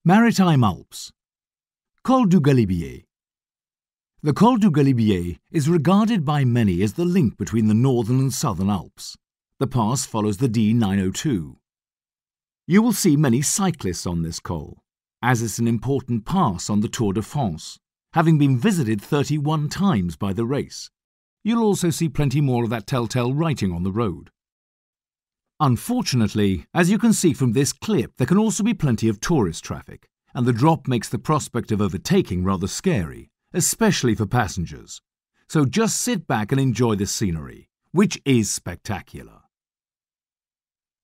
Maritime Alps. Col du Galibier. The Col du Galibier is regarded by many as the link between the northern and southern Alps. The pass follows the D902. You will see many cyclists on this col, as it's an important pass on the Tour de France, having been visited 31 times by the race. You'll also see plenty more of that telltale writing on the road. Unfortunately, as you can see from this clip, there can also be plenty of tourist traffic, and the drop makes the prospect of overtaking rather scary, especially for passengers. So just sit back and enjoy the scenery, which is spectacular.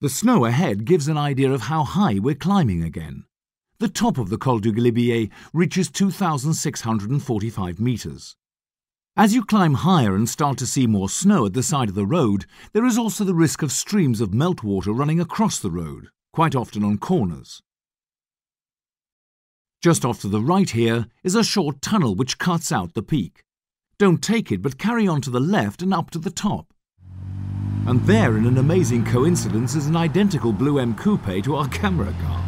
The snow ahead gives an idea of how high we're climbing again. The top of the Col du Galibier reaches 2,645 meters. As you climb higher and start to see more snow at the side of the road, there is also the risk of streams of meltwater running across the road, quite often on corners. Just off to the right here is a short tunnel which cuts out the peak. Don't take it, but carry on to the left and up to the top. And there, in an amazing coincidence, is an identical Blue M Coupe to our camera car.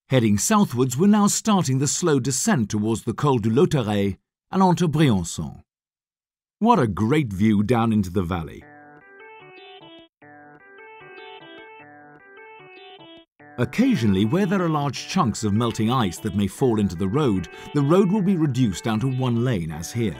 Heading southwards, we're now starting the slow descent towards the Col du Lautaret and onto Briançon. What a great view down into the valley. Occasionally, where there are large chunks of melting ice that may fall into the road will be reduced down to one lane as here.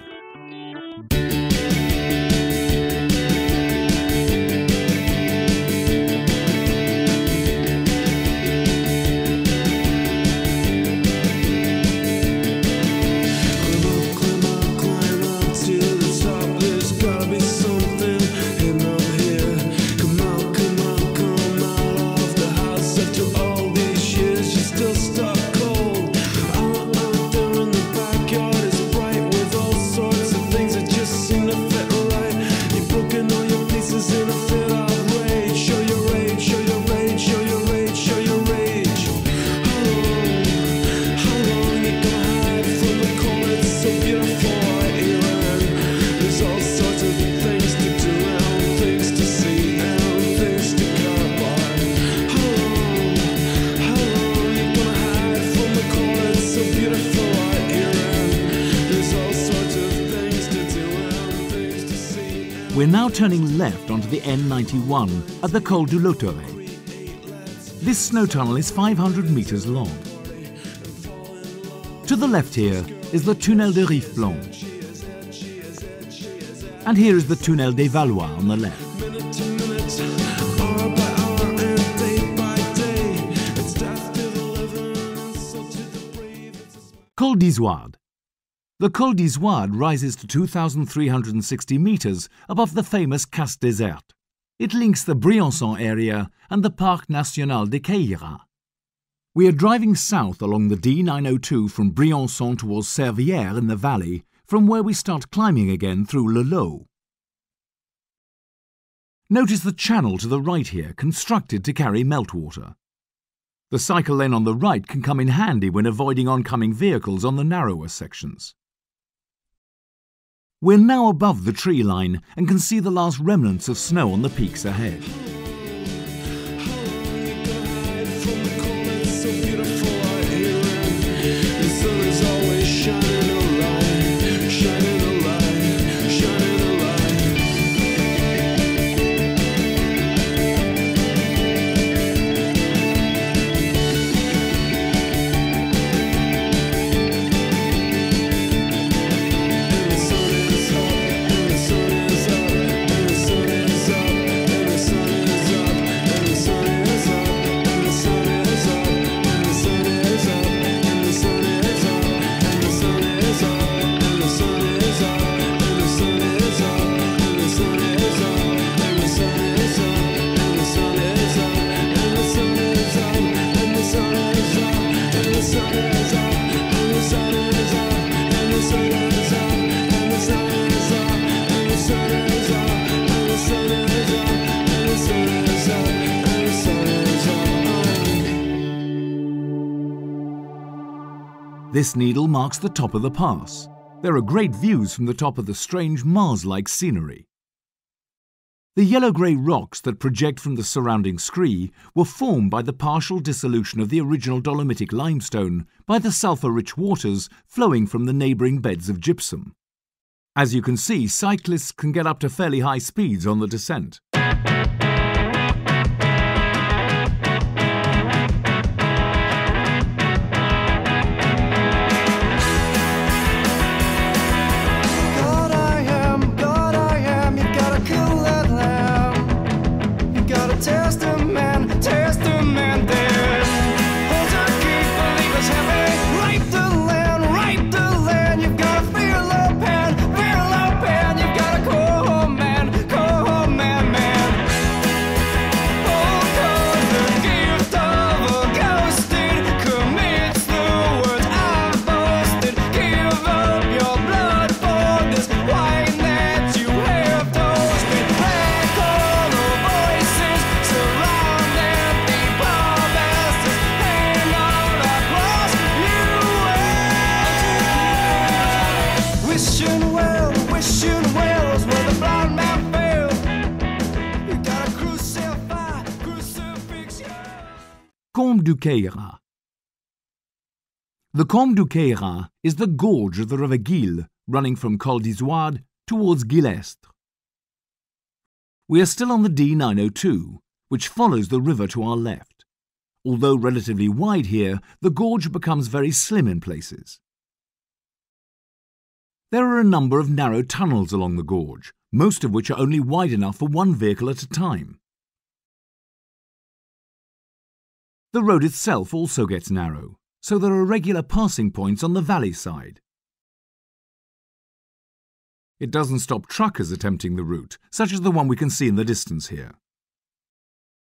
We're now turning left onto the N91 at the Col du Lautaret. This snow tunnel is 500 meters long. To the left here is the Tunnel de Rive Blanche. And here is the Tunnel des Valois on the left. Col d'Izoard. The Col d'Izoard rises to 2,360 meters above the famous Casse Déserte. It links the Briançon area and the Parc National de Queyras. We are driving south along the D902 from Briançon towards Servières in the valley, from where we start climbing again through Le Lot. Notice the channel to the right here, constructed to carry meltwater. The cycle lane on the right can come in handy when avoiding oncoming vehicles on the narrower sections. We're now above the tree line and can see the last remnants of snow on the peaks ahead. This needle marks the top of the pass. There are great views from the top of the strange Mars-like scenery. The yellow-grey rocks that project from the surrounding scree were formed by the partial dissolution of the original dolomitic limestone by the sulphur-rich waters flowing from the neighbouring beds of gypsum. As you can see, cyclists can get up to fairly high speeds on the descent. Col du Lautaret. The Col du Lautaret is the gorge of the river Gille running from Col du Lautaret towards Gillestre. We are still on the D902, which follows the river to our left. Although relatively wide here, the gorge becomes very slim in places. There are a number of narrow tunnels along the gorge, most of which are only wide enough for one vehicle at a time. The road itself also gets narrow, so there are regular passing points on the valley side. It doesn't stop truckers attempting the route, such as the one we can see in the distance here.